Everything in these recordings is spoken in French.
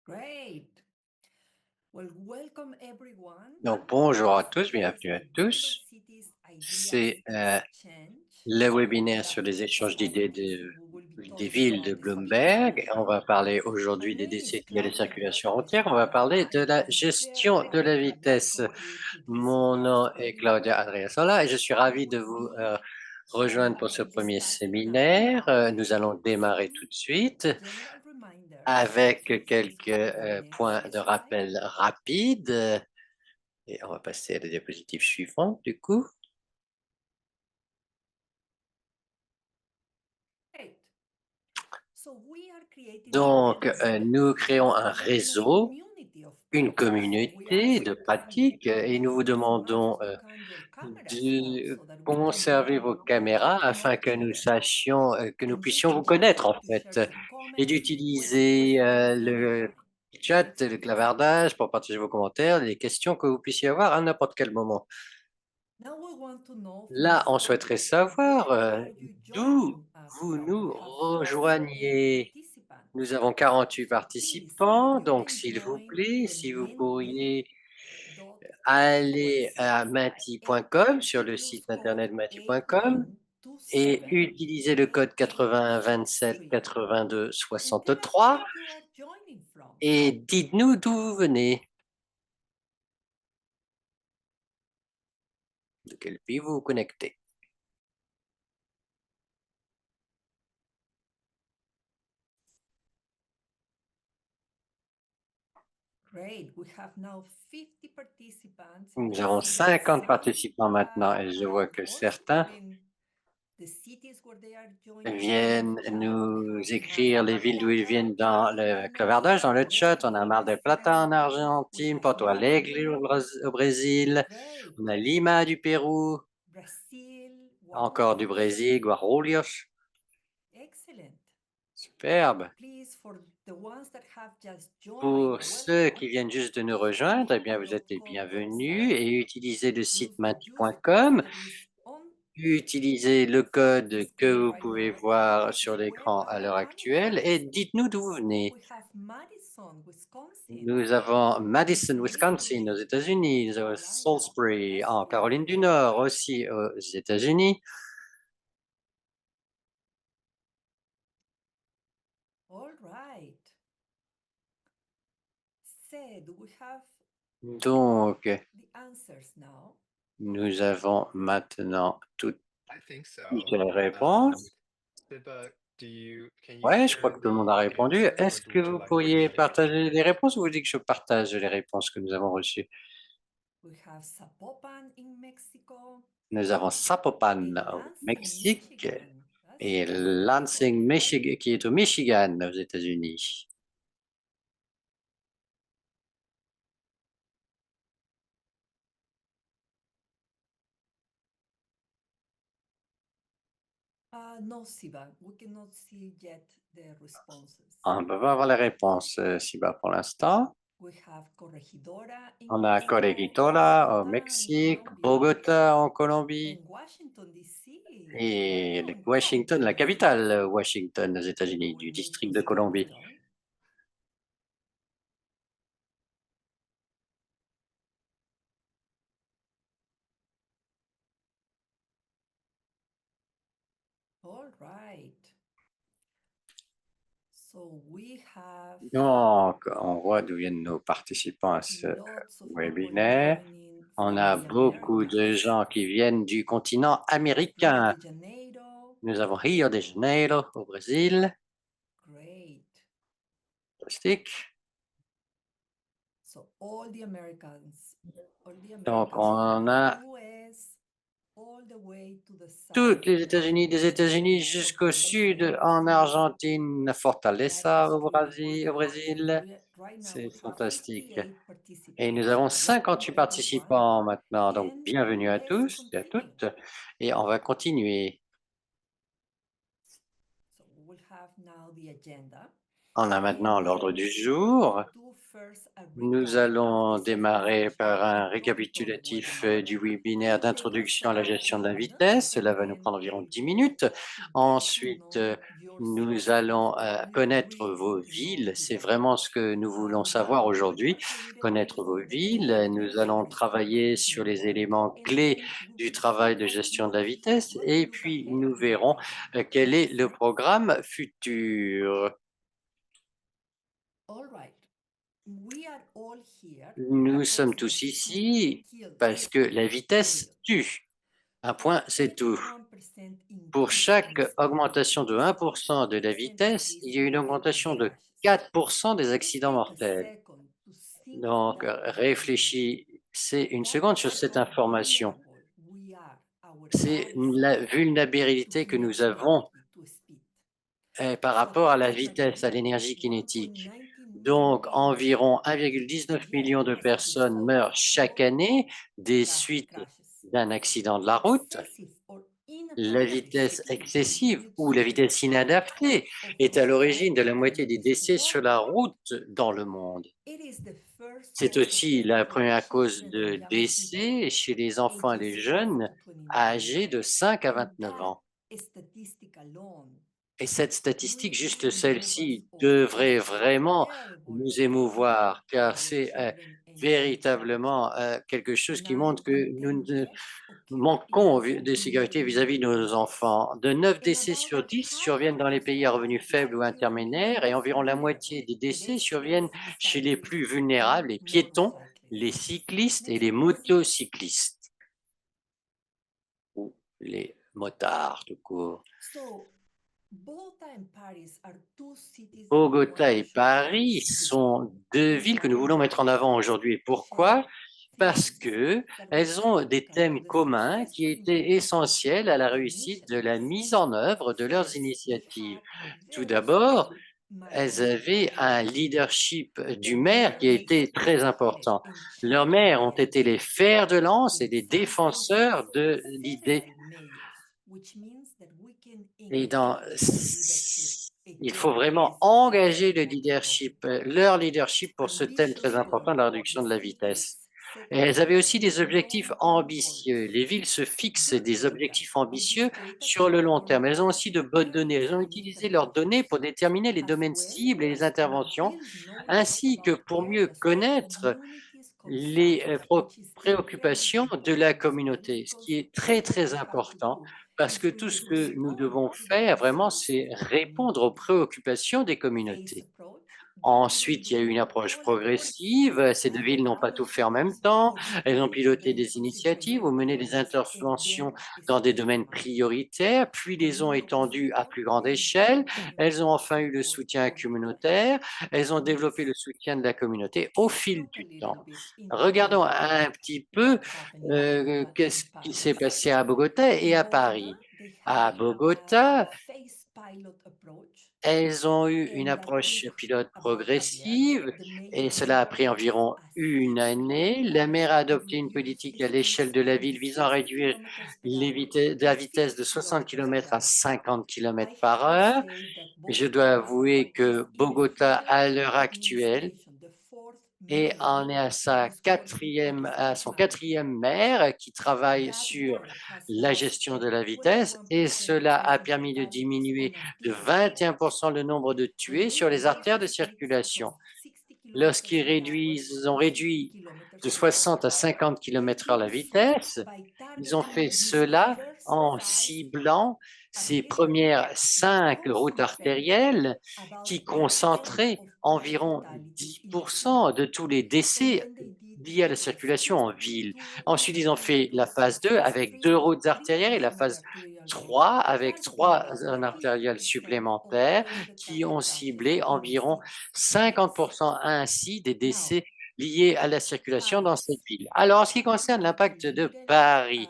Great. Well, welcome everyone. Donc, bonjour à This tous, is bienvenue à the Global tous. Cities Ideas C'est Exchange. le webinaire sur les Just échanges d'idées started, so we will be des talking villes about de the cities we Bloomberg. On have. va parler My aujourd'hui des name is DCT et les Claudia circulations Andrea routières. On va Sola. parler de I la am gestion very de la happy and vitesse. welcome you to this Mon nom first est Claudia webinar. Andreasola et je suis ravi de With vous me, rejoindre pour ce we'll be premier starting now séminaire. Nous allons with démarrer tout some de suite general reminders avec to please quelques go to the next points de slide. rappel rapides. Et on va passer à la diapositive suivante, du coup. Great. So we are creating the Donc, events nous créons un by building a réseau, community of une practice. So we communauté ask de you kindly, pratiques et nous vous as demandons you can, your cameras on de so that we can conserver know vos we are caméras to know afin que each nous other. sachions, que nous And use puissions the vous connaître chat en to share fait your et comments, d'utiliser questions if you have le any. chat, le clavardage pour partager vos commentaires, les questions que vous puissiez avoir à n'importe quel moment. Now we want to know Là, first on from souhaiterait where savoir are you d'où joining us vous from? nous We have 48 rejoignez. participants. Nous avons 48 So please, if participants, you donc can s'il vous join plaît, the si vous menti.com pourriez aller à and mati.com sur le use site code internet mati.com et 8127 utiliser le code 80 27 8863 82 and tell us 63 where you are joining from. et dites-nous d'où vous venez, de quel pays vous vous connectez. Great. We have now 50 participants. Nous I avons see that 50 some participants maintenant et je vois are que also certains putting the cities where they are joining from in the viennent chat. We nous have écrire Mar les del villes d'où ils Plata, viennent dans le clavardage, dans le chat. On a Colombia, Mar del Plata en Brazil. We Argentine, have Porto Alegre Medellin. Au Brésil, Great. on a Lima du Pérou, Brazil, encore du Guarulhos. Brésil, Guarulhos. Excellent. Superbe. Please, for the ones that have just joined, Pour ceux welcome. qui viennent juste de nous Use the rejoindre, eh bien, vous êtes les menti.com bienvenus website. et utilisez le site Use the user mati.com. that is on Utilisez le the code que screen vous right pouvez now and tell voir us sur where l'écran are à you l'heure coming actuelle from. et dites-nous d'où vous Oh, venez. we have Madison, Wisconsin, Nous avons Madison, Wisconsin, Smithfield, aux États-Unis. North Nous avons Carolina. Salisbury, en Excellent. Caroline du Nord, aussi aux États-Unis. All right. Said we have Donc, the answers now. nous avons maintenant toutes I think les so. réponses. Siba, can you Ouais, je crois share que tout le monde a the répondu. answers, or Est-ce que would you vous like me to pourriez share them? partager les réponses ou vous dites que je partage les réponses que nous avons reçues? We have Zapopan in Mexico Nous avons Zapopan and au Lansing, Mexique Michigan. That's et close to us. All Lansing, right. Michigan, qui est au Michigan, aux États-Unis. No, Siva, we cannot see yet the responses. On ne peut pas avoir les réponses, Siba, pour l'instant. We have Corregidora in On a Mexico, Corregidora au Bogota in Mexique, Colombia, Bogota en Colombie and Washington, D.C. et Welcome to Washington, the la US. capitale Washington aux We États-Unis, will du make district de proceed to Colombie. join. All right. So we have Donc, on voit d'où viennent nos participants à ce lots of people webinaire. joining On from a the beaucoup de Americas. gens qui viennent du continent Rio américain. de Janeiro. Nous avons Rio de Janeiro au Brésil. Great. Fantastique. So all the Americans, Donc, from on the a US all the way to the south toutes les of États-Unis, des États-Unis Argentina, jusqu'au Fortaleza in sud, en Brazil. Argentine, That Fortaleza is really Au wonderful. So Brésil. right now C'est we have fantastique. 58 Et nous participants. So avons welcome 58 everyone. participants maintenant, donc And bienvenue à let's tous et à continue. toutes. Et on va continuer. So we will have now the agenda. On a maintenant l'ordre du jour. Nous allons démarrer par un récapitulatif du webinaire d'introduction à la gestion de la vitesse. Cela va nous prendre environ 10 minutes. Ensuite, nous allons connaître vos villes. C'est vraiment ce que nous voulons savoir aujourd'hui, connaître vos villes. Nous allons travailler sur les éléments clés du travail de gestion de la vitesse et puis nous verrons quel est le programme futur. Nous sommes tous ici parce que la vitesse tue. Un point, c'est tout. Pour chaque augmentation de 1% de la vitesse, il y a une augmentation de 4% des accidents mortels. Donc, réfléchissez une seconde sur cette information. C'est la vulnérabilité que nous avons par rapport à la vitesse, à l'énergie kinétique. Donc, environ 1,19 million de personnes meurent chaque année des suites d'un accident de la route. La vitesse excessive ou la vitesse inadaptée est à l'origine de la moitié des décès sur la route dans le monde. C'est aussi la première cause de décès chez les enfants et les jeunes âgés de 5 à 29 ans. Et cette statistique, juste celle-ci, devrait vraiment nous émouvoir, car c'est véritablement quelque chose qui montre que nous manquons de sécurité vis-à-vis de nos enfants. De 9 décès sur 10 surviennent dans les pays à revenus faibles ou intermédiaires et environ la moitié des décès surviennent chez les plus vulnérables, les piétons, les cyclistes et les motocyclistes ou les motards tout court. Bogota et Paris sont deux villes que nous voulons mettre en avant aujourd'hui. Pourquoi? Parce qu'elles ont des thèmes communs qui étaient essentiels à la réussite de la mise en œuvre de leurs initiatives. Tout d'abord, elles avaient un leadership du maire qui a été très important. Leurs maires ont été les fers de lance et les défenseurs de l'idée. Et il faut vraiment engager leur leadership pour ce thème très important de la réduction de la vitesse. Et elles avaient aussi des objectifs ambitieux. Les villes se fixent des objectifs ambitieux sur le long terme. Elles ont aussi de bonnes données. Elles ont utilisé leurs données pour déterminer les domaines cibles et les interventions, ainsi que pour mieux connaître les préoccupations de la communauté, ce qui est très, très important parce que tout ce que nous devons faire vraiment, c'est répondre aux préoccupations des communautés. Ensuite, il y a eu une approche progressive. Ces deux villes n'ont pas tout fait en même temps. Elles ont piloté des initiatives ou mené des interventions dans des domaines prioritaires, puis les ont étendues à plus grande échelle. Elles ont enfin eu le soutien communautaire. Elles ont développé le soutien de la communauté au fil du temps. Regardons un petit peu qu'est-ce qui s'est passé à Bogota et à Paris. À Bogota, elles ont eu une approche pilote progressive et cela a pris environ une année. La maire a adopté une politique à l'échelle de la ville visant à réduire la vitesse de 60 km à 50 km par heure. Je dois avouer que Bogota, à l'heure actuelle, en est à son quatrième maire qui travaille sur la gestion de la vitesse et cela a permis de diminuer de 21% le nombre de tués sur les artères de circulation. Lorsqu'ils ont réduit de 60 à 50 km/h la vitesse, ils ont fait cela en ciblant ces premières 5 routes artérielles qui concentraient environ 10% de tous les décès liés à la circulation en ville. Ensuite, ils ont fait la phase 2 avec 2 routes artérielles et la phase 3 avec 3 zones artérielles supplémentaires qui ont ciblé environ 50% ainsi des décès liés à la circulation dans cette ville. Alors, en ce qui concerne l'impact de Paris,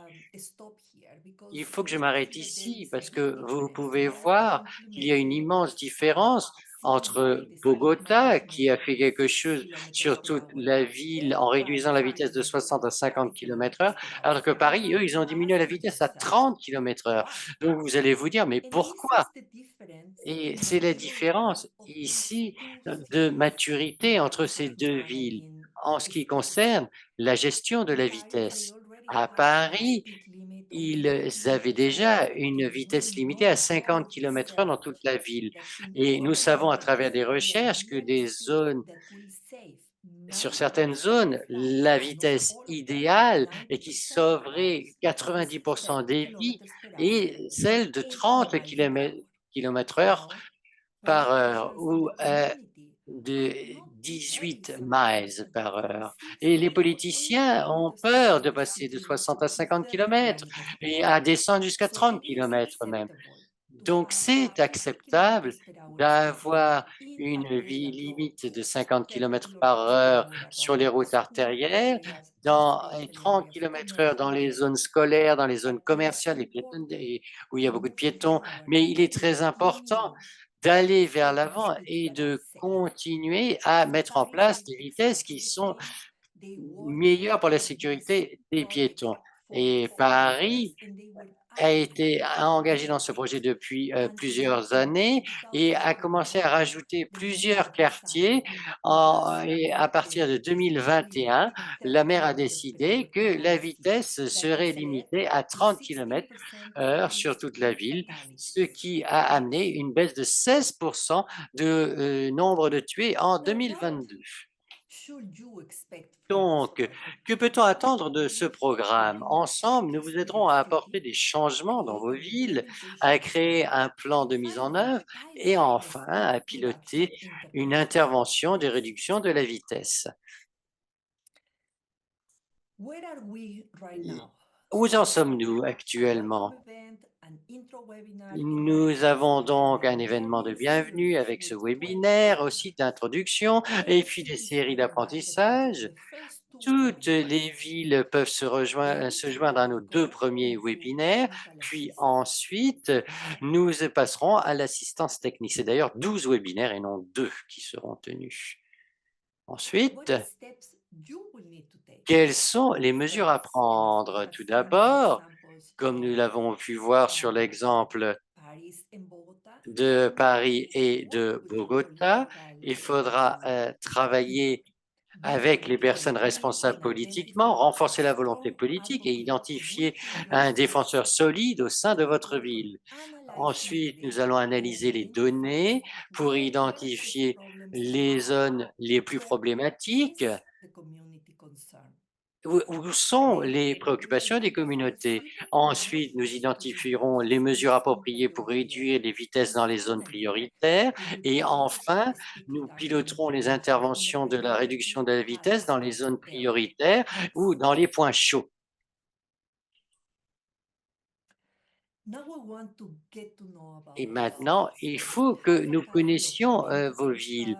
il faut que je m'arrête ici parce que vous pouvez voir qu'il y a une immense différence entre Bogota, qui a fait quelque chose sur toute la ville en réduisant la vitesse de 60 à 50 km/h, alors que Paris, eux, ils ont diminué la vitesse à 30 km/h. Donc vous allez vous dire, mais pourquoi? Et c'est la différence ici de maturité entre ces deux villes en ce qui concerne la gestion de la vitesse. À Paris, ils avaient déjà une vitesse limitée à 50 km/h dans toute la ville. Et nous savons à travers des recherches que sur certaines zones, la vitesse idéale et qui sauverait 90% des vies est celle de 30 km/h par heure ou de 18 miles par heure. Et les politiciens ont peur de passer de 60 à 50 km et à descendre jusqu'à 30 km même. Donc, c'est acceptable d'avoir une vie limite de 50 km par heure sur les routes artérielles, et 30 km heure dans les zones scolaires, dans les zones commerciales, où il y a beaucoup de piétons. Mais il est très important d'aller vers l'avant et de continuer à mettre en place des vitesses qui sont meilleures pour la sécurité des piétons. Et Paris a engagé dans ce projet depuis plusieurs années et a commencé à rajouter plusieurs quartiers. Et à partir de 2021, la maire a décidé que la vitesse serait limitée à 30 km/h sur toute la ville, ce qui a amené une baisse de 16% de nombre de tués en 2022. Donc, que peut-on attendre de ce programme? Ensemble, nous vous aiderons à apporter des changements dans vos villes, à créer un plan de mise en œuvre et enfin à piloter une intervention de réduction de la vitesse. Où en sommes-nous actuellement? Nous avons donc un événement de bienvenue avec ce webinaire, aussi d'introduction et puis des séries d'apprentissage. Toutes les villes peuvent se joindre à nos 2 premiers webinaires, puis ensuite, nous passerons à l'assistance technique. C'est d'ailleurs 12 webinaires et non 2 qui seront tenus. Ensuite, quelles sont les mesures à prendre? Tout d'abord, comme nous l'avons pu voir sur l'exemple de Paris et de Bogota, il faudra travailler avec les personnes responsables politiquement, renforcer la volonté politique et identifier un défenseur solide au sein de votre ville. Ensuite, nous allons analyser les données pour identifier les zones les plus problématiques. Où sont les préoccupations des communautés? Ensuite, nous identifierons les mesures appropriées pour réduire les vitesses dans les zones prioritaires. Et enfin, nous piloterons les interventions de la réduction de la vitesse dans les zones prioritaires ou dans les points chauds. Et maintenant, il faut que nous connaissions vos villes.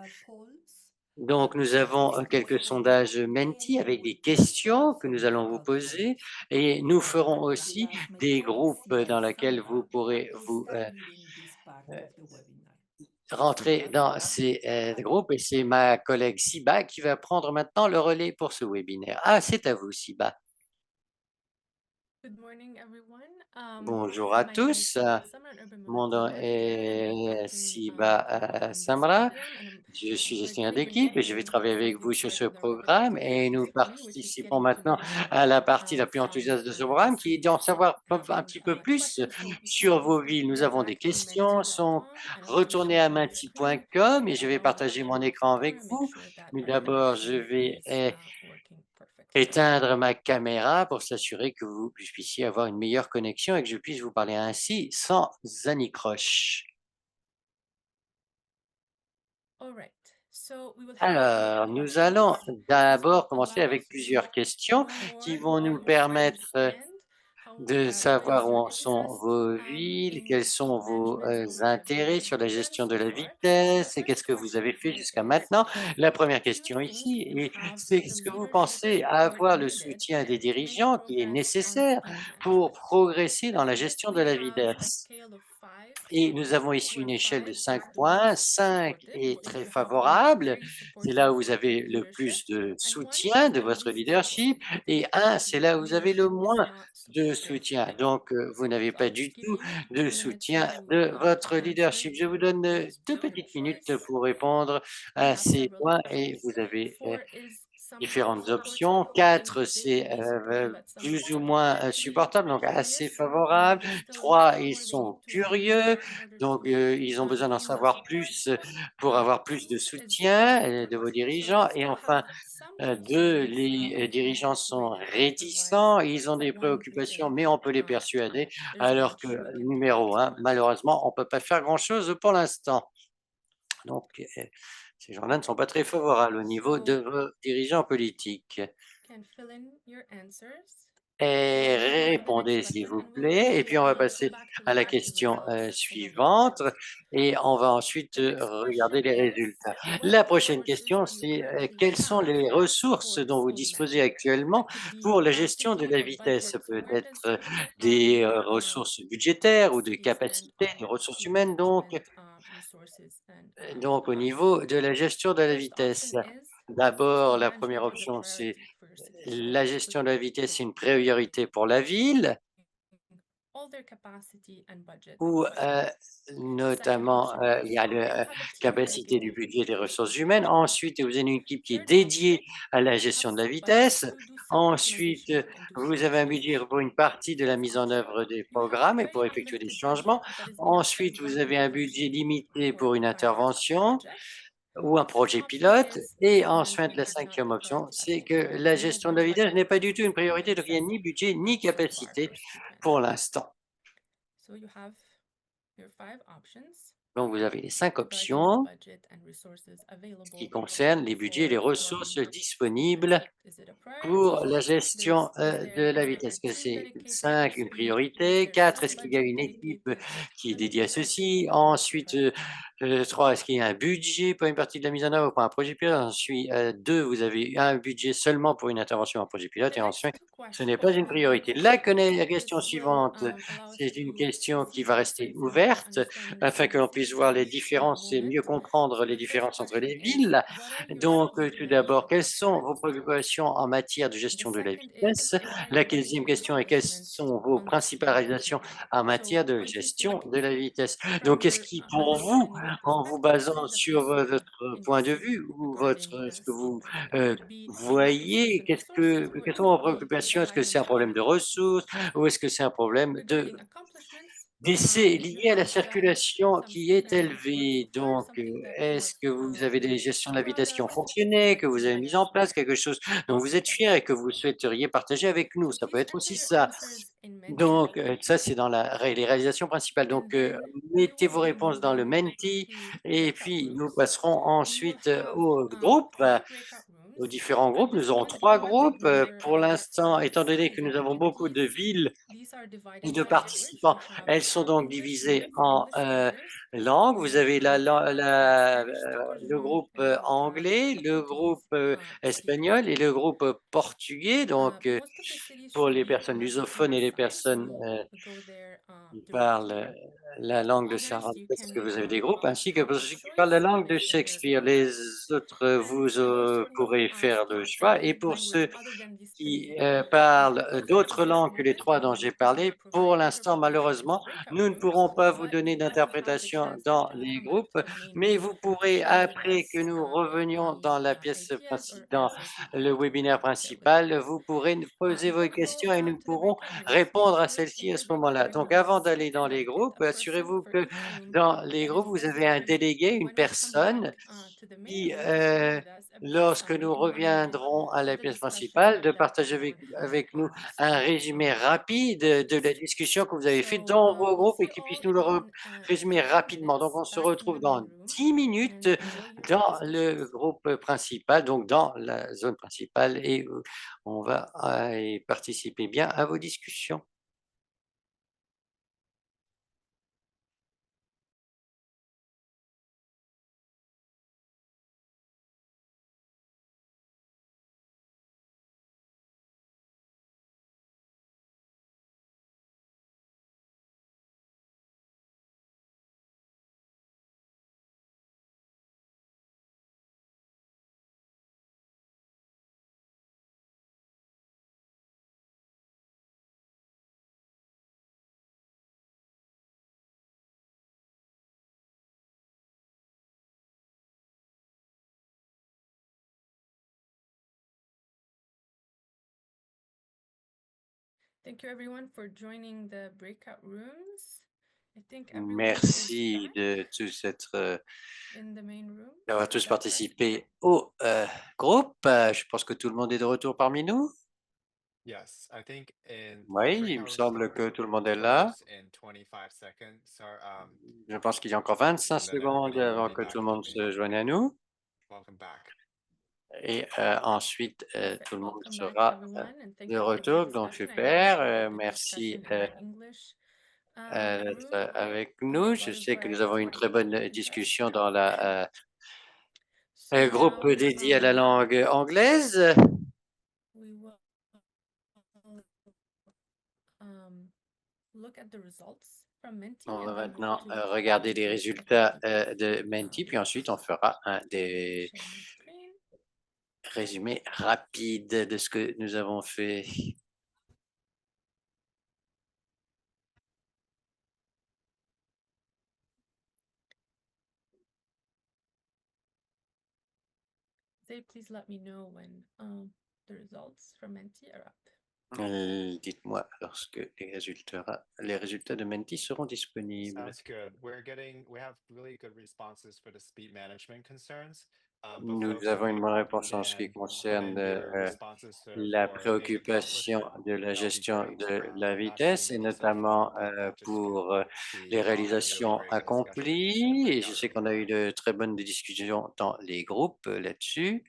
Donc, nous avons quelques sondages Menti avec des questions que nous allons vous poser et nous ferons aussi des groupes dans lesquels vous pourrez vous rentrer dans ces groupes et c'est ma collègue Siba qui va prendre maintenant le relais pour ce webinaire. Ah, c'est à vous, Siba. Good morning, everyone. Bonjour à My name is tous. Siba Samra, an urban Mon nom molecular biologist, and I'm est working Siba in this Samra. program, and I'm Je suis gestionnaire particularly d'équipe et interested je vais in travailler before avec we vous sur start ce with our programme objective et nous ceremony, which is participons getting to maintenant know à la partie la plus some enthousiaste de ce of the programme qui est d'en cities. So savoir I un have petit peu plus questions. So sur please vos villes. Nous go avons des back to questions, sont menti.com, and I'm going to retournées share à my screen menti.com et je vais while partager I mon move écran forward avec and make vous. sure that Mais our d'abord, je connection vais is working perfectly. éteindre ma caméra pour s'assurer que vous puissiez avoir une meilleure connexion et que je puisse vous parler ainsi sans anicroche. All right. So we will have a few Alors, nous questions. allons This will d'abord commencer allow avec us plusieurs to questions know qui more vont nous or permettre understand de what is savoir où your en sont interest vos villes, in quels sont vos management and what have intérêts you sur la done gestion de so la far. So the vitesse et qu'est-ce first que vous avez question fait here jusqu'à is, maintenant. La première do you question think ici, you et have c'est the est-ce que vous leadership pensez support avoir le needed soutien des to make dirigeants qui est progress on nécessaire speed pour management? progresser dans la For this, gestion we de la have a vitesse? scale of 5 Et nous avons ici une échelle de 5 points. 5 est très favorable. C'est là où vous avez le plus de soutien de votre leadership. Et 1, c'est là où vous avez le moins de soutien. Donc, vous n'avez pas du tout de soutien de votre leadership. Je vous donne 2 petites minutes pour répondre à ces points et vous avez différentes options. 4, c'est plus ou moins supportable, donc assez favorable. 3, ils sont curieux, donc ils ont besoin d'en savoir plus pour avoir plus de soutien de vos dirigeants. Et enfin, 2, les dirigeants sont réticents, ils ont des préoccupations, mais on peut les persuader. Alors que numéro 1, malheureusement, on ne peut pas faire grand-chose pour l'instant. Donc, ces gens-là ne sont pas très favorables au niveau de vos dirigeants politiques. Can fill in your answers. Et We'll go to the next répondez s'il question vous and we'll plaît. Et puis on va go passer back to à la the question results in a suivante moment. et on va ensuite The next regarder question les is, résultats. what La prochaine resources question, do you c'est currently quelles sont have les ressources for dont vous slow disposez management? actuellement That could be pour la gestion de capacity la or vitesse? Ça budget. peut Where does être des your ressources budgétaires ou de capacity stand capacités, des on ressources slow humaines. management resources and Donc, au niveau de budget? la gestion de The la first option vitesse, is d'abord, slow la première management is a option, c'est priority for city la governments gestion de la vitesse, c'est une priorité pour la ville. all their capacity and budget Où, resources. Second notamment, option is il y a la they have a team capacité du dedicated budget des to ressources humaines. slow Ensuite, management. vous avez une équipe qui est Third option, dédiée à la they have gestion de la some budget vitesse. to do some Ensuite, optimization and do some vous avez un budget change. pour une partie de la Fourth mise en option, œuvre des you have a programmes et very pour effectuer des unlimited changements. budget that is enough for Ensuite, vous one avez un budget person limité for pour une a pilot intervention project. ou un Fifth projet option pilote. is Et slow ensuite, management la is not 5e a option, priority at c'est all. que There la is no gestion de la budget vitesse n'est pas du tout une for priorité, donc il n'y a ni accessible budget ni so far capacité for slow pour management. l'instant. So you have your 5 options Donc, vous avez les 5 regarding the options budget and resources qui available concernent les budgets et les for ressources slow disponibles management. Is it a priority? pour la gestion de la Is there vitesse. a Que team c'est dedicated to 5 une speed? Is priorité, there 4 some est-ce qu'il y a budget une équipe dedicated? qui est And dédiée à fifth option, ceci? is it a Ensuite, priority? 3, est-ce qu'il y a un budget pour une partie de la mise en œuvre pour un projet pilote? Ensuite, 2, vous avez un budget seulement pour une intervention en projet pilote The et next ensuite, two ce n'est questions pas une will be priorité. open. La question This will suivante, allow us c'est une to question qui see va the rester differences and better ouverte understand afin que l'on puisse voir les cities in a différences et mieux moment. comprendre So les the first différences entre question les is, villes. what are your Donc, slow tout d'abord, quelles management sont vos priorities? préoccupations en matière de The gestion de la second is, vitesse? what are La your main 15e question est quelles accomplishments sont vos on the principales slow réalisations management? en So matière de what do you gestion think de la vitesse? Donc, from qu'est-ce your qui, pour vous, understanding and en vous perspective, what basant is the sur principal votre in your point de city vue ou regarding votre, the ce que slow vous management? Could it be lack of voyez, sufficient resources, or quelles could sont vos it be préoccupations? Est-ce que time c'est un problème de management? ressources ou est-ce que c'est un problème de Regarding accomplishments, d'essais if you liés à la have done circulation some qui est speed management work so élevée. far, Donc, something that est-ce was que vous avez des gestions de la vitesse proud qui ont of, fonctionné, que something vous avez that mis en place, quelque chose dont vous êtes fier et que vous souhaiteriez partager avec nous? so Ça peut please être enter aussi your ça. answers in Menti, Donc, ça, c'est dans les réalisations principales. and Donc, then we mettez will vos be réponses dans le moving Menti to et breakout puis nous rooms. passerons We will ensuite have au groupe, 3 breakout aux rooms. différents At groupes. this Nous aurons point, 3 you might groupes. wonder Pour what l'instant, étant donné que size nous of avons beaucoup de activities. villes These are et divided de by language. participants, We have elles sont donc English divisées meaning for en English speakers. langues. Vous We avez have Spanish talkers le room, groupe and we have anglais, le Portuguese groupe speakers espagnol et room. le groupe portugais. Donc, Most of the cities pour should les be personnes listed on lusophones the et les site, personnes so go there qui parlent directly. la langue de Others, Saint-Valentin, you parce que can vous avez des groupes, ainsi que have pour a ceux qui parlent la choice langue de if there's Shakespeare. Les autres, and vous for those that will pourrez faire le speak choix. Et any pour language ceux other than these qui three, parlent because this is d'autres a langues que group les 3 dont j'ai we will parlé, pour provide l'instant, interpretation in the malheureusement, breakout nous ne pourrons rooms, pas vous but donner as you have the d'interprétation chance dans after you les come back groupes, to the main mais room vous to pourrez, share with après que us nous revenions any dans la pièce ideas or dans answers you'd le like to webinaire share with us. principal, vous pourrez nous poser vos Before we go questions et nous to the pourrons breakout rooms, répondre make à sure celles-ci in à the ce breakout moment-là. room Donc, you have avant d'aller dans les selected groupes, a person assurez-vous for que each room dans les that is groupes, vous avez un designated. délégué, une When we come personne back to the main qui, room to share with us a brief lorsque summary nous in 1 minute reviendrons à of la the pièce discussion principale, de that partager your avec nous un speech résumé rapide de la addressed. discussion que vous avez faite So dans vos we'll groupes see et you qu'ils all puissent nous le in résumer 10 rapidement. Donc, minutes on se back in retrouve the main dans room 10 minutes and enjoy your dans le discussions. groupe principal, donc dans la zone principale, et on va y participer bien à vos discussions. Thank you everyone for joining the breakout rooms. I think everyone is Merci back de tous être, in the main room. d'avoir Is tous that correct? participé au groupe. Je pense que tout le monde est de retour parmi nous. Yes, I think in Oui, il breakout me room semble starts que tout le monde est là. close in 25 seconds. So, Je pense qu'il y a encore 25 and then secondes everybody will avant be que back tout le in the monde main se room. joigne à nous. Welcome back. Et ensuite, Perfect. tout le monde Welcome back sera everyone and thank de you for the retour. great Donc, discussion. I super. really enjoyed the Merci discussion in the English d'être room. avec A nous. lot Je of sais que nous variety avons une and très bonne interest. discussion dans la So groupe now, dédié à la langue anglaise. we will look at the results from Menti On and va then maintenant move to regarder les presentation of résultats Menti. de Menti, puis ensuite on fera des Share my screen. résumés rapides de ce que nous avons fait. Zay, please let me know when the results from Menti are up. Dites-moi lorsque les résultats de Menti seront disponibles. Sounds good. We have really good responses for the speed management concerns. Nous avons une bonne réponse en ce qui concerne la préoccupation de la gestion de la vitesse et notamment pour les réalisations accomplies. Et je sais qu'on a eu de très bonnes discussions dans les groupes là-dessus.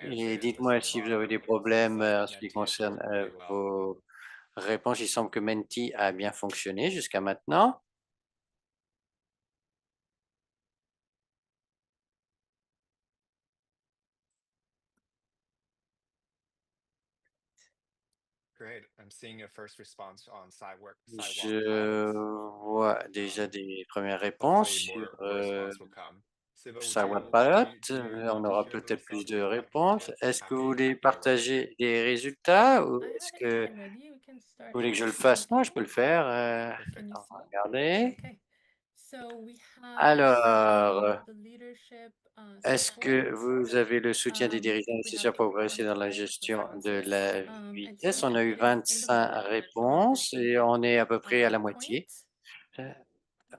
Et dites-moi si vous avez des problèmes en ce qui concerne vos réponses. Il semble que Menti a bien fonctionné jusqu'à maintenant. Je vois déjà des premières réponses sur Sidewalk Pilot. On aura peut-être plus de réponses. Est-ce que vous voulez partager les résultats ou I est-ce have it que here ready. We can start vous voulez que je le sharing fasse? Non, je again. peux le faire. Can you On va see? regarder. Okay. So we have Alors, the leadership est-ce que support. vous avez le soutien des I dirigeants think we nécessaires have pour progresser dans la 25 gestion de responses. la It vitesse? seems On a like eu it is in the 25 middle réponses of et on est à peu près à la the moitié. point.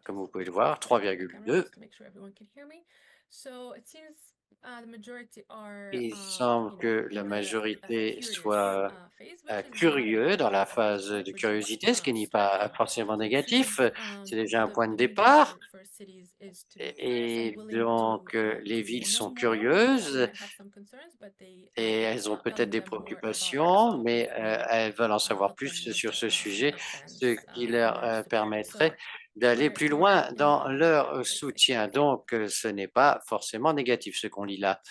Comme vous pouvez le voir, Camera 3,2. just to make sure everyone can hear me. So it seems the majority are Il semble que la in the majorité curious soit phase, which is good. curieux dans la phase de Which is curiosité, ce qui n'est starting. pas forcément négatif. Since, C'est déjà un the point de vision départ. for cities is to be curious Et and willing donc, les to villes know sont more. They curieuses might have some concerns, but they et elles ont peut-être telling des them more about our préoccupations, mais topic will elles veulent en savoir help them plus sur ce sujet, advance ce qui leur in their support. permettrait So d'aller we're plus loin in dans leur great place. soutien. Donc, ce n'est pas forcément négatif ce qu'on lit là.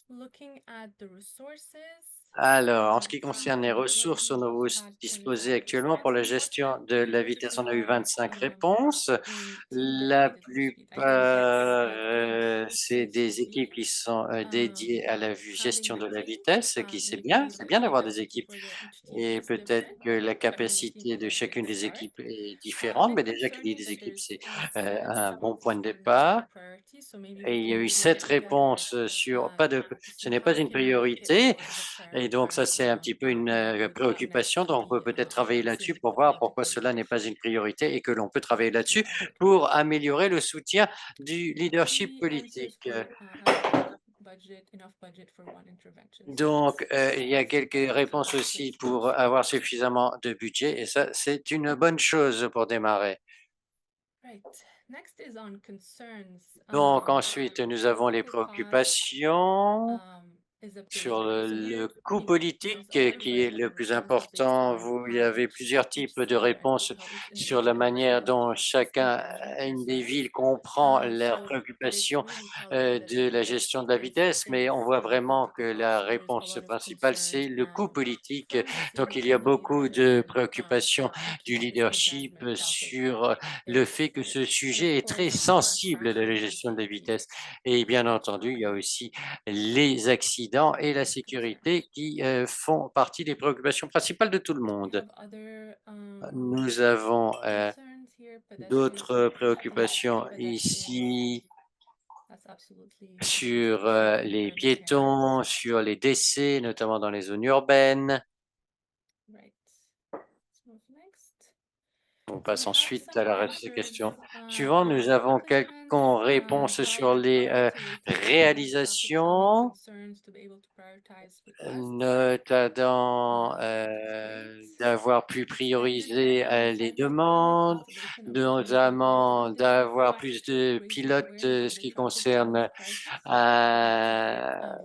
Looking at the resources, Alors, en ce qui concerne les the ressources majority dont vous had disposez 25 actuellement pour la responses. gestion de la vitesse, on a eu Are 25 réponses. in team La dedicated for speed. I think plupart, that's a good c'est place to des équipes be. qui sont dédiées à la gestion Having de the la teams, vitesse, qui c'est bien. maybe C'est bien d'avoir des capacity équipes. for each team Et is peut-être different, que la but every team capacité has de a chacune great des start. équipes est A différente, bit mais déjà qu'il y ait concerning, des but équipes, there's c'est un bon several point de support not départ. a priority, so maybe Et we il y a can eu review 7 it together réponses sur to ce see n'est how pas we une can make it priorité. more of a Et donc, ça, c'est un petit peu une préoccupation. Donc, on peut peut-être travailler là-dessus pour voir pourquoi cela n'est pas une priorité et que l'on peut travailler là-dessus pour améliorer le soutien du leadership politique. Donc, il y a quelques réponses aussi pour avoir suffisamment de budget et ça, c'est une bonne chose pour démarrer. Donc, ensuite, nous avons les préoccupations sur le coût politique qui est le plus important. Il y avait plusieurs types de réponses sur la manière dont une des villes comprend leurs préoccupations de la gestion de la vitesse, mais on voit vraiment que la réponse principale, c'est le coût politique. Donc, il y a beaucoup de préoccupations du leadership sur le fait que ce sujet est très sensible de la gestion de la vitesse. Et bien entendu, il y a aussi les accidents et la sécurité qui font partie des préoccupations principales de tout le monde. Nous avons d'autres préoccupations ici That's absolutely sur les very piétons, sur les décès, notamment dans les zones urbaines. right. Let's move next. On So passe we have ensuite some à la reste des answers, questions. for Suivant, nous avons quelques accomplishments, réponses sur les priority with traffic calming réalisations, concerns to be able to prioritize requests. notamment That's great. d'avoir pu prioriser les demandes, cultivation of notamment different d'avoir plus infrastructure, de raising pilotes awareness of ce the qui traffic concerne balance crisis.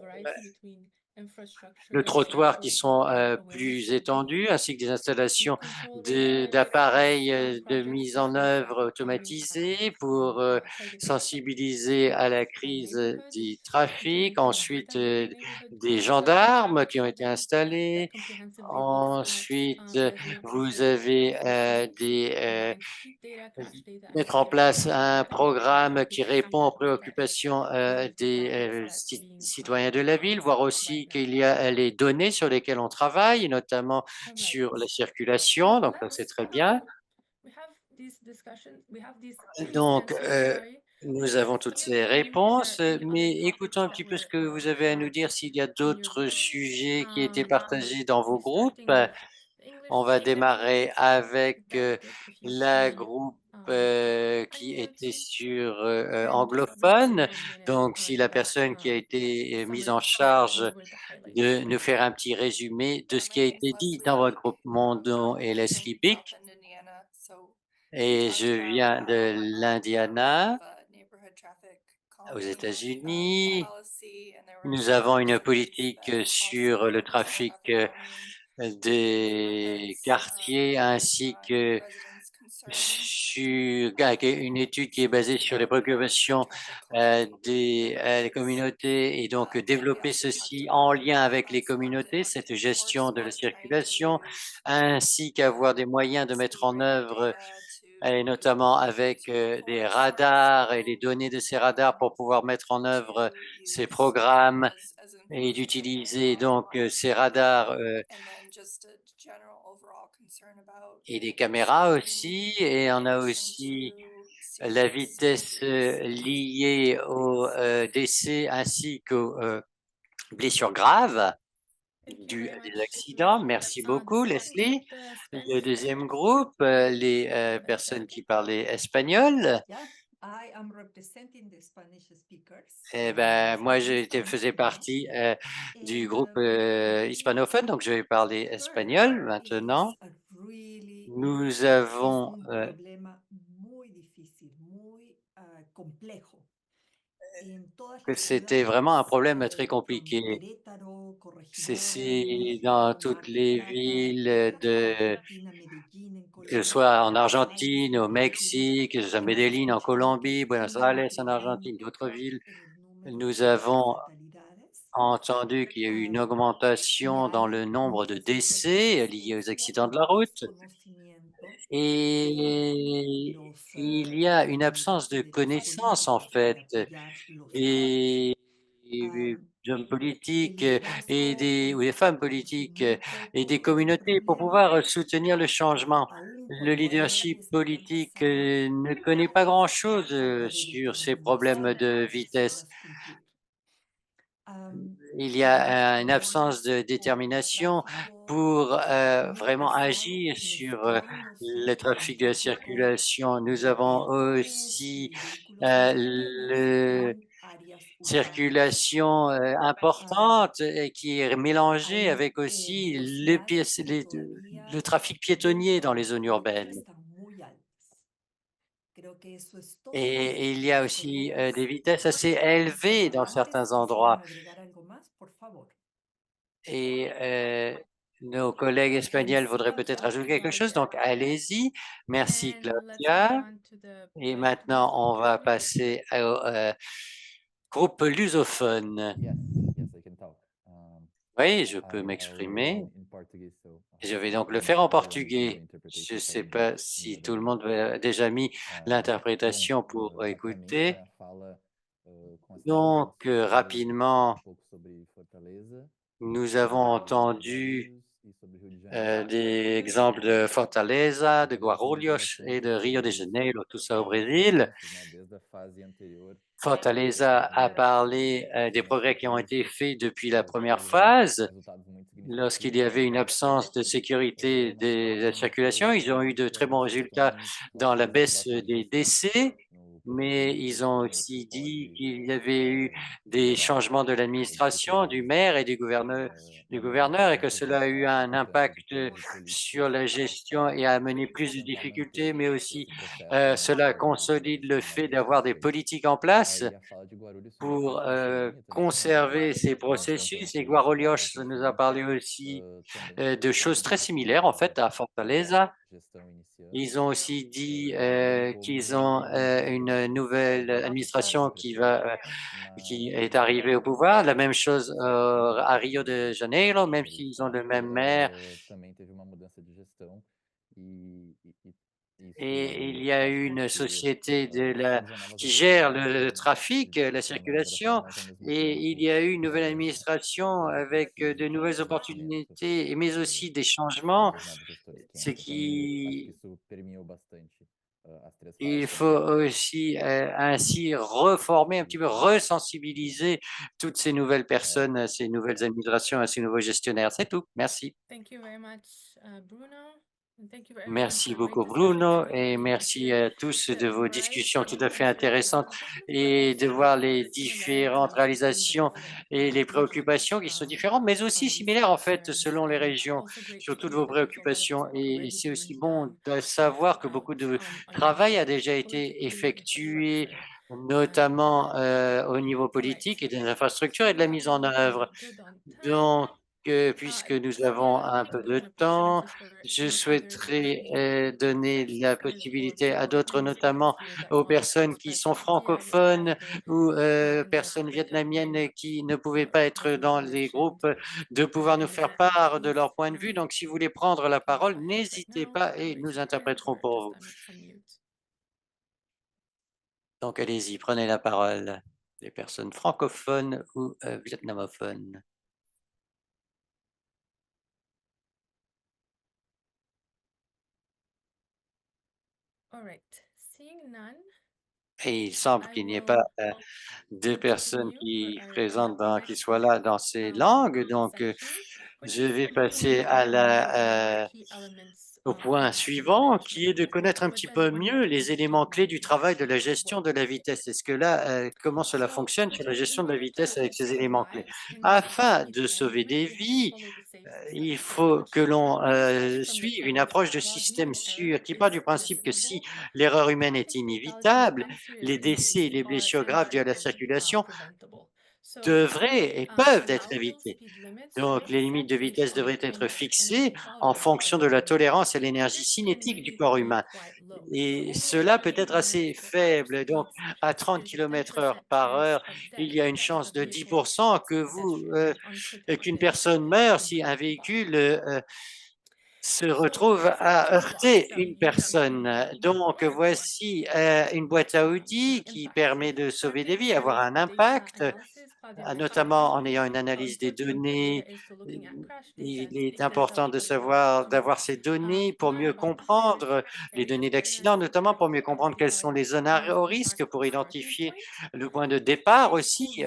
Variety between infrastructure le and trottoir qui social sont awareness plus will be étendus, ainsi que des installations control rate d'appareils de projects mise to en slow œuvre traffic calming automatisés acts pour in targeted sensibiliser à la crise du trafic. implementing Ensuite, data-driven neighborhood des traffic gendarmes qui ont été management installés. that comprehensively looks at Ensuite, resident vous traffic avez combines peak data, crash data, and mettre en severe place traffic un data to programme provide qui the répond aux signals that préoccupations des that's being citoyens de la ville, voir aussi right now. qu'il y a les données sur lesquelles on travaille, notamment All sur la right. circulation, donc ça c'est Let's très bien. we have these discussions, we have these Donc, answers, sorry. nous avons toutes ces réponses, mais écoutons un petit peu ce que vous avez à nous dire s'il y a d'autres sujets qui étaient partagés dans vos groupes. On va démarrer avec la groupe qui était sur anglophone. Donc, si la personne qui a été mise en charge de nous faire un petit résumé de ce qui a été dit dans votre groupe. Mon nom est Leslie Bick et je viens de l'Indiana, aux États-Unis. Nous avons une politique sur le trafic des quartiers ainsi que sur une étude qui est basée sur les préoccupations des communautés et donc développer ceci en lien avec les communautés, cette gestion de la circulation, ainsi qu'avoir des moyens de mettre en œuvre et notamment avec des radars et les données de ces radars pour pouvoir mettre en œuvre ces programmes et d'utiliser donc ces radars et des caméras aussi. Et on a aussi la vitesse liée aux décès ainsi qu'aux blessures graves dues à des accidents. Merci beaucoup, Leslie. Le deuxième groupe, les personnes qui parlaient espagnol. I am representing the Spanish speakers. Eh ben, moi, faisais today. partie du And, groupe hispanophone, donc je vais parler espagnol maintenant. Nous avons un problema muy difícil, muy complejo. que c'était vraiment un problème très compliqué. C'est dans toutes les villes que ce soit en Argentine, au Mexique, que ce soit Medellín en Colombie, Buenos Aires en Argentine, d'autres villes. Nous avons entendu qu'il y a eu une augmentation dans le nombre de décès liés aux accidents de la route et il y a une absence de connaissances en fait et des hommes politiques ou des femmes politiques et des communautés pour pouvoir soutenir le changement. Le leadership politique ne connaît pas grand-chose sur ces problèmes de vitesse. Il y a une absence de détermination pour vraiment agir sur le trafic de la circulation. Nous avons aussi la circulation importante et qui est mélangée avec aussi le trafic piétonnier dans les zones urbaines. Et il y a aussi des vitesses assez élevées dans certains endroits. Et nos collègues espagnols voudraient peut-être ajouter quelque chose, donc allez-y. Merci Claudia. Et maintenant, on va passer au groupe lusophone. Yes, I can talk. Oui, je peux I will m'exprimer. go in Portuguese, so Je vais donc le faire en portugais. Je ne sais pas si tout le monde a déjà mis l'interprétation pour écouter. Donc, rapidement, nous avons entendu des exemples de Fortaleza, de Guarulhos et de Rio de Janeiro, tout ça au Brésil. Fortaleza a parlé des progrès qui ont été faits depuis la première phase. Lorsqu'il y avait une absence de sécurité de la circulation, ils ont eu de très bons résultats dans la baisse des décès, mais ils ont aussi dit qu'il y avait eu des changements de l'administration, du maire et du gouverneur et que cela a eu un impact sur la gestion et a amené plus de difficultés, mais aussi cela consolide le fait d'avoir des politiques en place pour conserver ces processus. Et Guarulhos nous a parlé aussi de choses très similaires en fait à Fortaleza. Ils ont aussi dit qu'ils ont une nouvelle administration qui est arrivée au pouvoir. La même chose à Rio de Janeiro, même s'ils ont le même maire. Et il y a eu une société qui gère le trafic, la circulation, et il y a eu une nouvelle administration avec de nouvelles opportunités, mais aussi des changements, ce qui il faut aussi ainsi reformer un petit peu, resensibiliser toutes ces nouvelles personnes, à ces nouvelles administrations, à ces nouveaux gestionnaires. C'est tout. Merci. Thank you very much, Bruno. And thank you for everyone's Merci great beaucoup discussions. Bruno Really et good to merci hear à tous the de vos variety discussions of tout à fait initiatives intéressantes but et de also voir les the différentes similarities réalisations in different et les regions, préoccupations qui sont différentes, mais aussi similaires en fait selon les régions sur toutes vos préoccupations. Et c'est aussi bon de savoir que beaucoup de travail a déjà été effectué, notamment au niveau politique et des infrastructures et de la mise en œuvre. Donc, puisque nous avons un peu de temps, je souhaiterais donner la possibilité à d'autres, notamment aux personnes qui sont francophones ou personnes vietnamiennes qui ne pouvaient pas être dans les groupes, de pouvoir nous faire part de leur point de vue. Donc, si vous voulez prendre la parole, n'hésitez pas et nous interpréterons pour vous. Donc, allez-y, prenez la parole, les personnes francophones ou vietnamophones. All right. Seeing none, Et il semble qu'il n'y ait pas de personnes qui qui soient là dans ces langues. Donc, je vais passer au point suivant, qui est de connaître un petit peu mieux les éléments clés du travail de la gestion de la vitesse. Est-ce que là, comment cela fonctionne sur la gestion de la vitesse avec ces éléments clés? Afin de sauver des vies, il faut que l'on suive une approche de système sûr qui part du principe que si l'erreur humaine est inévitable, les décès et les blessures graves dues à la circulation devraient et peuvent être évités. Donc, les limites de vitesse devraient être fixées en fonction de la tolérance à l'énergie cinétique du corps humain. Et cela peut être assez faible. Donc, à 30 km/h par heure, il y a une chance de 10% qu'une personne meure si un véhicule se retrouve à heurter une personne. Donc, voici une boîte à outils qui permet de sauver des vies, avoir un impact, notamment en ayant une analyse des données. Il est important de savoir, d'avoir ces données pour mieux comprendre les données d'accident, notamment pour mieux comprendre quelles sont les zones à haut risque, pour identifier le point de départ aussi.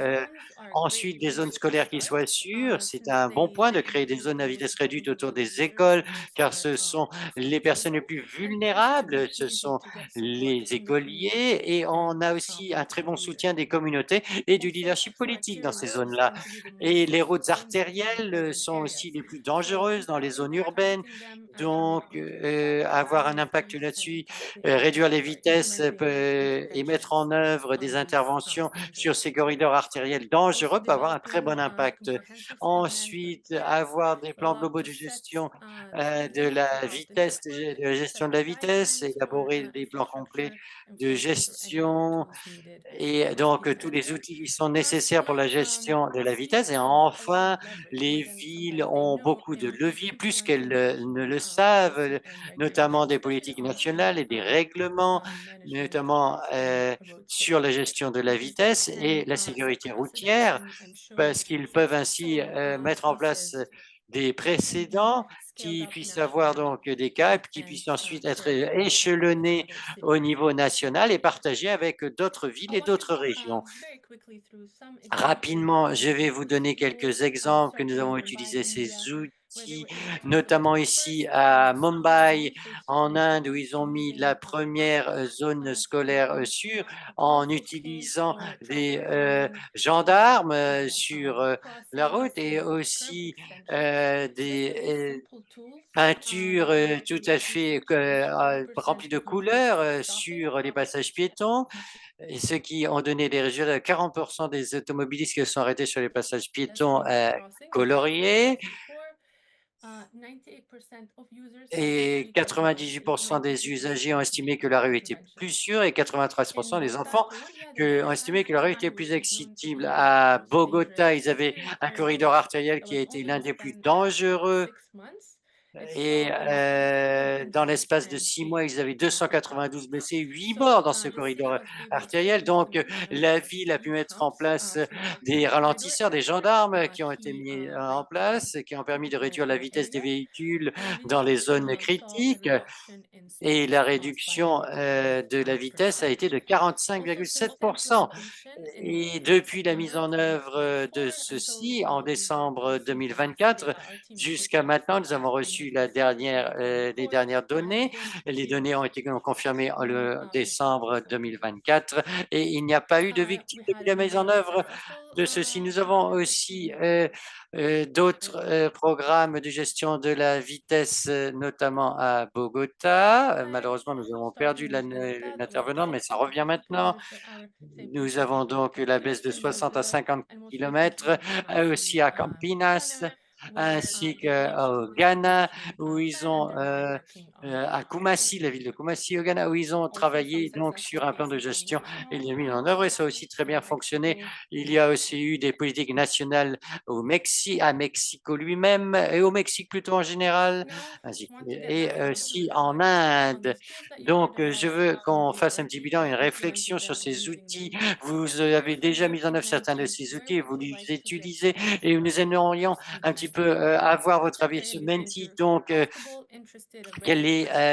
Ensuite, des zones scolaires qui soient sûres. C'est un bon point de créer des zones à vitesse réduite autour des écoles, car ce sont les personnes les plus vulnérables, ce sont les écoliers, et on a aussi un très bon soutien des communautés et du leadership politique dans ces zones-là. Et les routes artérielles sont aussi les plus dangereuses dans les zones urbaines. Donc, avoir un impact là-dessus, réduire les vitesses et mettre en œuvre des interventions sur ces corridors artériels dangereux peut avoir un très bon impact. Ensuite, avoir des plans globaux de gestion de la vitesse, de la gestion de la vitesse, élaborer des plans complets de gestion et donc tous les outils qui sont nécessaires pour la gestion de la vitesse. Et enfin, les villes ont beaucoup de leviers, plus qu'elles ne le savent, notamment des politiques nationales et des règlements, notamment sur la gestion de la vitesse et la sécurité routière, parce qu'ils peuvent ainsi mettre en place des précédents, qui puissent avoir donc des cas et qui puissent ensuite être échelonnés au niveau national et partagés avec d'autres villes et d'autres régions. Rapidement, je vais vous donner quelques exemples que nous avons utilisé ces outils, notamment ici à Mumbai, en Inde, où ils ont mis la première zone scolaire sûre en utilisant des gendarmes sur la route et aussi des peintures tout à fait remplies de couleurs sur les passages piétons. Et ceux qui ont donné des résultats, 40% des automobilistes qui se sont arrêtés sur les passages piétons coloriés et 98% des usagers ont estimé que la rue était plus sûre et 93% des enfants ont estimé que la rue était plus accessible. À Bogota, ils avaient un corridor artériel qui a été l'un des plus dangereux. Et dans l'espace de 6 mois, ils avaient 292 blessés, 8 morts dans ce corridor artériel. Donc, la ville a pu mettre en place des ralentisseurs, des gendarmes qui ont été mis en place, qui ont permis de réduire la vitesse des véhicules dans les zones critiques. Et la réduction de la vitesse a été de 45,7%. Et depuis la mise en œuvre de ceci, en décembre 2024, jusqu'à maintenant, nous avons reçu les dernières données. Les données ont été confirmées le décembre 2024 et il n'y a pas eu de victimes depuis la mise en œuvre de ceci. Nous avons aussi d'autres programmes de gestion de la vitesse, notamment à Bogota. Malheureusement, nous avons perdu l'intervenant, mais ça revient maintenant. Nous avons donc la baisse de 60 à 50 km, aussi à Campinas, ainsi qu'au Ghana, où ils ont à Kumasi, la ville de Kumasi au Ghana, où ils ont travaillé donc sur un plan de gestion et les mis en œuvre et ça a aussi très bien fonctionné. Il y a aussi eu des politiques nationales au Mexique, à Mexico lui-même et au Mexique plutôt en général, et aussi en Inde. Donc, je veux qu'on fasse un petit bilan, une réflexion sur ces outils. Vous avez déjà mis en œuvre certains de ces outils, vous les utilisez et nous aimerions un petit peu avoir votre avis sur Menti. Donc,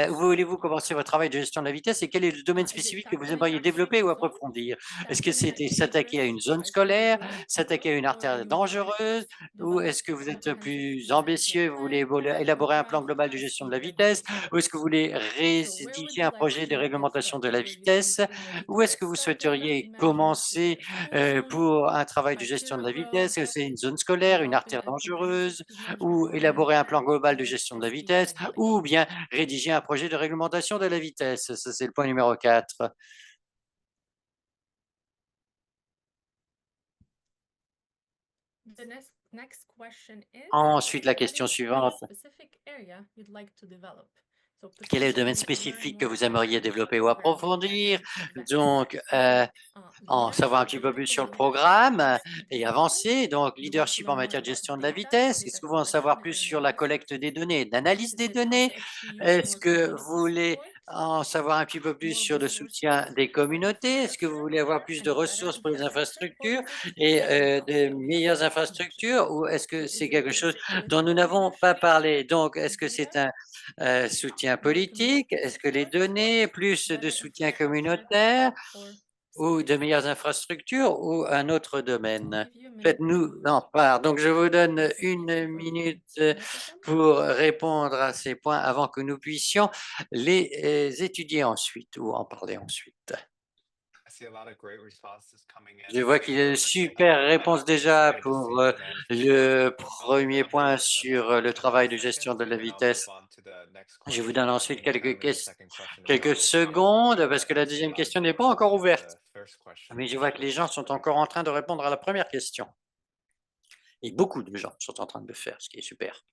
où voulez-vous commencer votre travail de gestion de la vitesse et quel est le domaine spécifique que vous aimeriez développer ou approfondir? Est-ce que c'était s'attaquer à une zone scolaire, s'attaquer à une artère dangereuse ou est-ce que vous êtes plus ambitieux, vous voulez élaborer un plan global de gestion de la vitesse ou est-ce que vous voulez rédiger un projet de réglementation de la vitesse ou est-ce que vous souhaiteriez commencer pour un travail de gestion de la vitesse? C'est une zone scolaire, une artère dangereuse ou élaborer un plan global de gestion de la vitesse ou bien rédiger un projet de réglementation de la vitesse. Ça, c'est le point numéro 4. Ensuite, la question suivante. Quel est le domaine spécifique que vous aimeriez développer ou approfondir? Donc, en savoir un petit peu plus sur le programme et avancer. Donc, leadership en matière de gestion de la vitesse. Est-ce que vous voulez en savoir plus sur la collecte des données, l'analyse des données? Est-ce que vous voulez en savoir un petit peu plus sur le soutien des communautés? Est-ce que vous voulez avoir plus de ressources pour les infrastructures et de meilleures infrastructures? Ou est-ce que c'est quelque chose dont nous n'avons pas parlé? Donc, est-ce que c'est un soutien politique? Est-ce que les données, plus de soutien communautaire? Ou de meilleures infrastructures ou un autre domaine? Faites-nous en part. Donc, je vous donne 1 minute pour répondre à ces points avant que nous puissions les étudier ensuite ou en parler ensuite. Je vois qu'il y a de super réponses déjà pour le premier point sur le travail de gestion de la vitesse. Je vous donne ensuite quelques secondes parce que la deuxième question n'est pas encore ouverte. Mais je vois que les gens sont encore en train de répondre à la première question. Et beaucoup de gens sont en train de le faire, ce qui est super.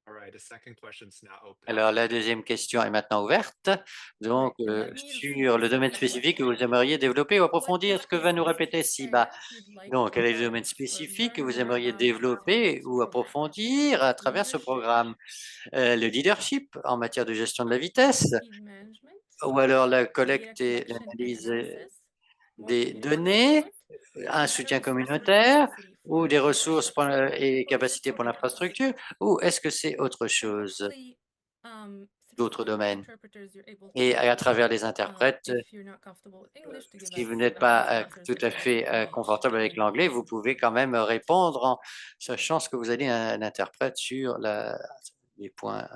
All right, the second question's now open. Alors, la deuxième question est maintenant ouverte. Donc, sur le domaine spécifique que vous aimeriez développer ou approfondir, ce que va nous répéter Siba. Donc, quel est le domaine spécifique que vous aimeriez développer ou approfondir à travers ce programme? Le leadership en matière de gestion de la vitesse, ou alors la collecte et l'analyse des données, un soutien communautaire, ou des ressources et capacités pour l'infrastructure, ou est-ce que c'est autre chose, d'autres domaines? Et à travers les interprètes, si vous n'êtes pas tout à fait confortable avec l'anglais, vous pouvez quand même répondre en sachant ce que vous allez un interprète sur les points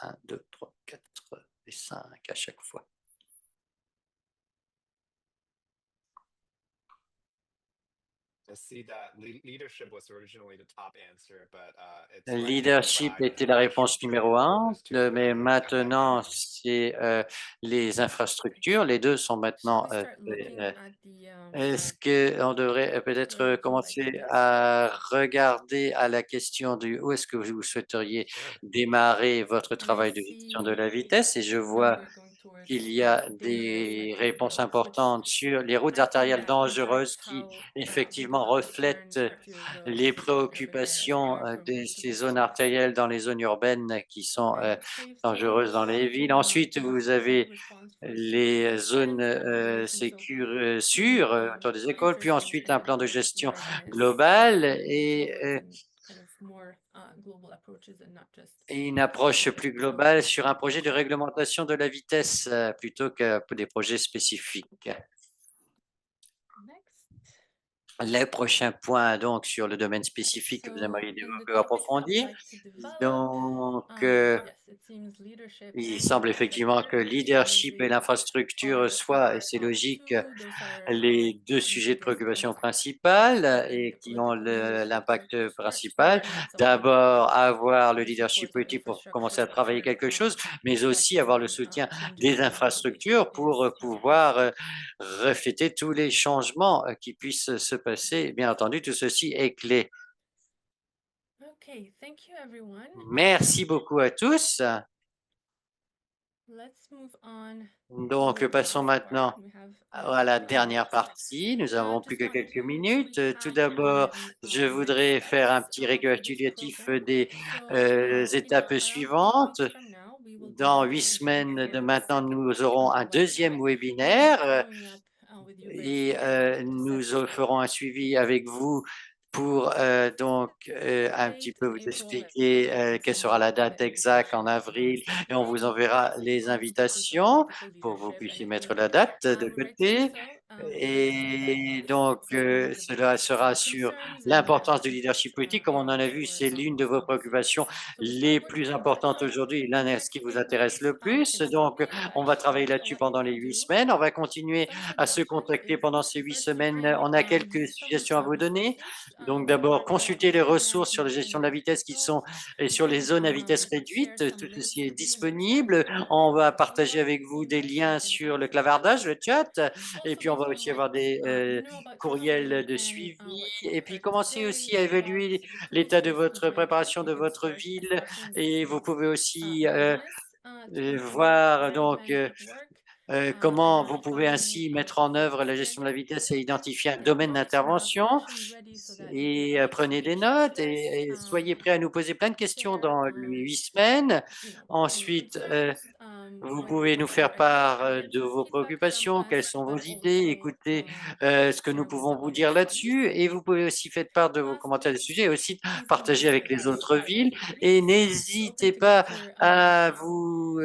1, 2, 3, 4 et 5 à chaque fois. Leadership était la réponse numéro 1, mais maintenant c'est les infrastructures. Les deux sont maintenant. Est-ce qu'on devrait peut-être commencer à regarder à la question du où est-ce que vous souhaiteriez démarrer votre travail de gestion de la vitesse? Et je vois qu'il y a des réponses importantes sur les routes artérielles dangereuses qui effectivement reflètent les préoccupations de ces zones artérielles dans les zones urbaines qui sont dangereuses dans les villes. Ensuite, vous avez les zones sûres autour des écoles, puis ensuite un plan de gestion global et une approche plus globale sur un projet de réglementation de la vitesse plutôt que des projets spécifiques. Le prochain point, donc, sur le domaine spécifique que vous aimeriez développer ou approfondir. Donc, il semble effectivement que leadership et l'infrastructure soient, et c'est logique, les deux sujets de préoccupation principales et qui ont l'impact principal. D'abord, avoir le leadership politique pour commencer à travailler quelque chose, mais aussi avoir le soutien des infrastructures pour pouvoir refléter tous les changements qui puissent se passer. Bien entendu, tout ceci est clé. Merci beaucoup à tous. Donc, passons maintenant à la dernière partie. Nous avons plus que quelques minutes. Tout d'abord, je voudrais faire un petit récapitulatif des étapes suivantes. Dans 8 semaines de maintenant, nous aurons un deuxième webinaire et nous ferons un suivi avec vous pour un petit peu vous expliquer quelle sera la date exacte en avril et on vous enverra les invitations pour que vous puissiez mettre la date de côté. Et donc, cela sera sur l'importance du leadership politique. Comme on en a vu, c'est l'une de vos préoccupations les plus importantes aujourd'hui, l'un ce qui vous intéresse le plus. Donc, on va travailler là-dessus pendant les 8 semaines. On va continuer à se contacter pendant ces 8 semaines. On a quelques suggestions à vous donner. Donc, d'abord, consultez les ressources sur la gestion de la vitesse qui sont et sur les zones à vitesse réduite. Tout ceci est disponible. On va partager avec vous des liens sur le clavardage, le chat. Et puis, on va aussi avoir des courriels de suivi. Et puis, commencez aussi à évaluer l'état de votre préparation de votre ville. Et vous pouvez aussi voir donc comment vous pouvez ainsi mettre en œuvre la gestion de la vitesse et identifier un domaine d'intervention. Et prenez des notes et soyez prêts à nous poser plein de questions dans les 8 semaines. Ensuite, vous pouvez nous faire part de vos préoccupations, quelles sont vos idées, écoutez ce que nous pouvons vous dire là-dessus et vous pouvez aussi faire part de vos commentaires des sujets et aussi partager avec les autres villes et n'hésitez pas à vous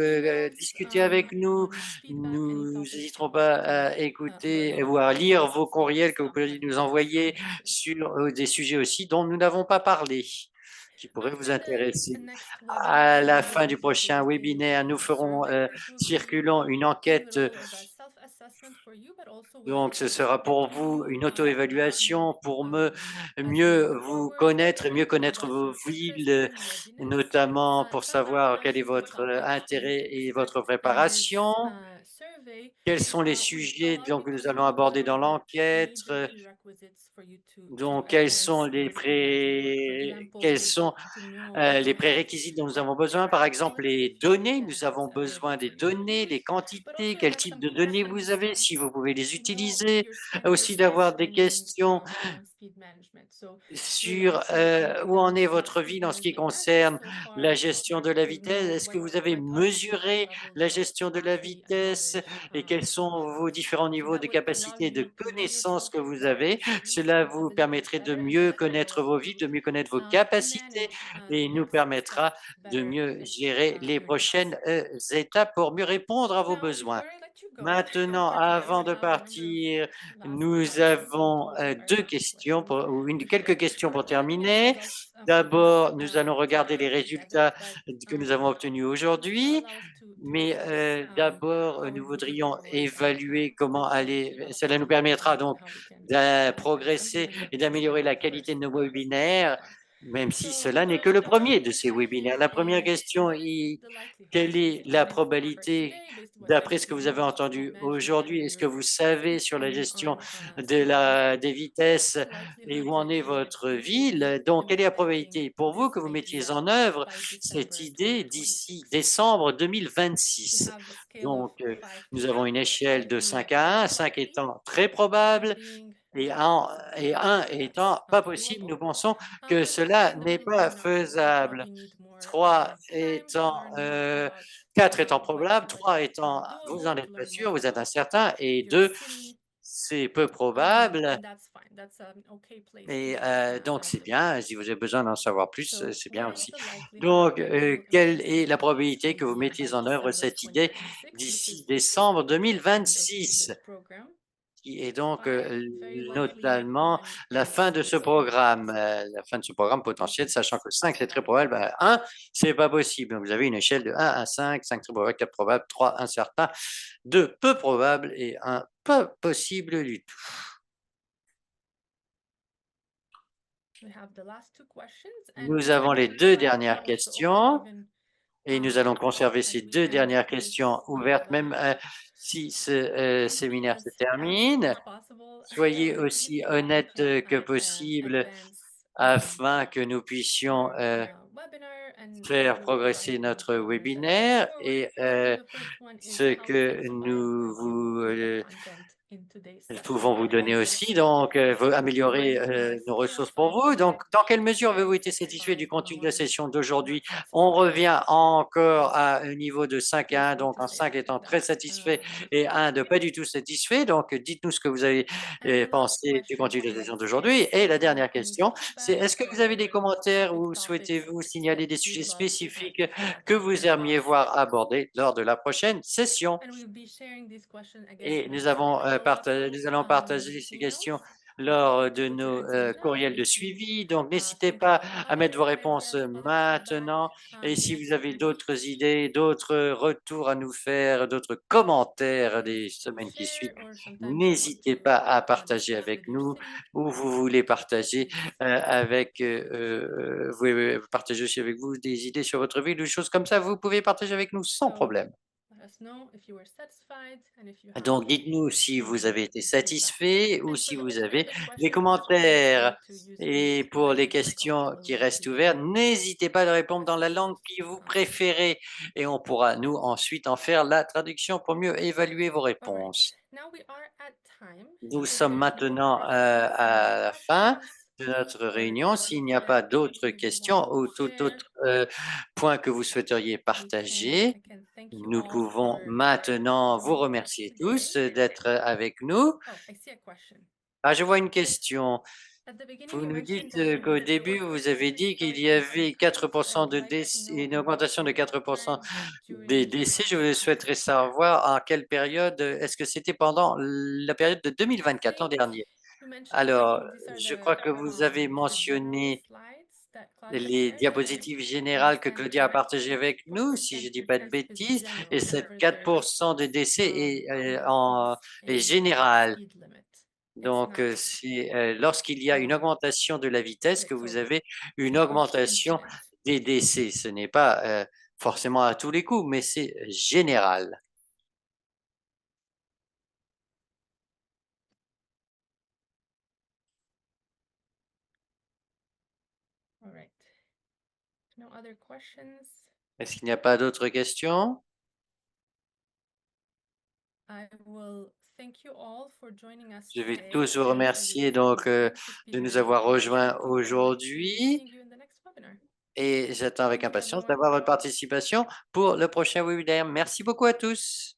discuter avec nous. Nous n'hésiterons pas à écouter ou à lire vos courriels que vous pouvez nous envoyer sur des sujets aussi dont nous n'avons pas parlé, qui pourraient vous intéresser. À la fin du prochain webinaire, nous ferons circulant une enquête. Donc, ce sera pour vous une auto-évaluation pour mieux vous connaître et mieux connaître vos villes, notamment pour savoir quel est votre intérêt et votre préparation. Quels sont les sujets donc, que nous allons aborder dans l'enquête? Donc, quels sont les prérequis dont nous avons besoin? Par exemple, les données. Nous avons besoin des données, les quantités, quel type de données vous avez, si vous pouvez les utiliser. Aussi d'avoir des questions sur où en est votre vie dans ce qui concerne la gestion de la vitesse. Est-ce que vous avez mesuré la gestion de la vitesse et quels sont vos différents niveaux de capacité de connaissance que vous avez? Cela vous permettrait de mieux connaître vos vies, de mieux connaître vos capacités et nous permettra de mieux gérer les prochaines étapes pour mieux répondre à vos besoins. Maintenant, avant de partir, nous avons deux questions quelques questions pour terminer. D'abord, nous allons regarder les résultats que nous avons obtenus aujourd'hui, mais d'abord, nous voudrions évaluer comment aller. Cela nous permettra donc de progresser et d'améliorer la qualité de nos webinaires, même si cela n'est que le premier de ces webinaires. La première question est quelle est la probabilité, d'après ce que vous avez entendu aujourd'hui, est-ce que vous savez sur la gestion des vitesses et où en est votre ville? Donc, quelle est la probabilité pour vous que vous mettiez en œuvre cette idée d'ici décembre 2026? Donc, nous avons une échelle de 5 à 1, 5 étant très probable et 1 étant pas possible. Nous pensons que cela n'est pas faisable. 3 étant, 4 étant probable, 3 étant vous n'en êtes pas sûr, vous êtes incertain et 2 c'est peu probable et donc c'est bien. Si vous avez besoin d'en savoir plus, c'est bien aussi. Donc, quelle est la probabilité que vous mettiez en œuvre cette idée d'ici décembre 2026? Qui est donc notamment la fin de ce programme, potentiel, sachant que 5 c'est très probable, 1 c'est pas possible. Donc vous avez une échelle de 1 à 5, 5 très probable, 4 probable, 3 incertain, 2 peu probable et 1 pas possible du tout. Nous avons les 2 dernières questions et nous allons conserver ces 2 dernières questions ouvertes, même si ce séminaire se termine. Soyez aussi honnête que possible afin que nous puissions faire progresser notre webinaire et ce que nous pouvons vous donner aussi, donc améliorer nos ressources pour vous. Donc, dans quelle mesure avez-vous été satisfait du contenu de la session d'aujourd'hui? On revient encore à un niveau de 5 à 1, donc en 5 étant très satisfait et 1 de pas du tout satisfait. Donc, dites-nous ce que vous avez pensé du contenu de la session d'aujourd'hui. Et la dernière question, c'est est-ce que vous avez des commentaires ou souhaitez-vous signaler des sujets spécifiques que vous aimeriez voir abordés lors de la prochaine session? Et nous allons partager ces questions lors de nos courriels de suivi. Donc, n'hésitez pas à mettre vos réponses maintenant. Et si vous avez d'autres idées, d'autres retours à nous faire, d'autres commentaires des semaines qui suivent, n'hésitez pas à partager avec nous ou vous voulez partager partager aussi avec vous des idées sur votre ville ou des choses comme ça. Vous pouvez partager avec nous sans problème. Donc, dites-nous si vous avez été satisfait ou si vous avez des commentaires. Et pour les questions qui restent ouvertes, n'hésitez pas à répondre dans la langue que vous préférez et on pourra, nous, ensuite en faire la traduction pour mieux évaluer vos réponses. Nous sommes maintenant à la fin de notre réunion. S'il n'y a pas d'autres questions ou tout autre point que vous souhaiteriez partager, nous pouvons maintenant vous remercier tous d'être avec nous. Ah, je vois une question. Vous nous dites qu'au début, vous avez dit qu'il y avait 4% de décès, une augmentation de 4% des décès. Je souhaiterais savoir en quelle période, est-ce que c'était pendant la période de 2024, l'an dernier? Alors, je crois que vous avez mentionné les diapositives générales que Claudia a partagées avec nous, si je ne dis pas de bêtises, et cette 4% de décès est général. Donc, c'est lorsqu'il y a une augmentation de la vitesse que vous avez une augmentation des décès. Ce n'est pas forcément à tous les coups, mais c'est général. other questions, Est-ce qu'il n'y a pas d'autres questions? I will thank you all for joining us Je vais today, tous vous and I remercier really donc hope to speak de nous with avoir you again, rejoints and I look forward to aujourd'hui seeing you in the next webinar. et j'attends avec Thank you, impatience everyone. d'avoir votre participation pour le prochain webinaire. Merci beaucoup à tous.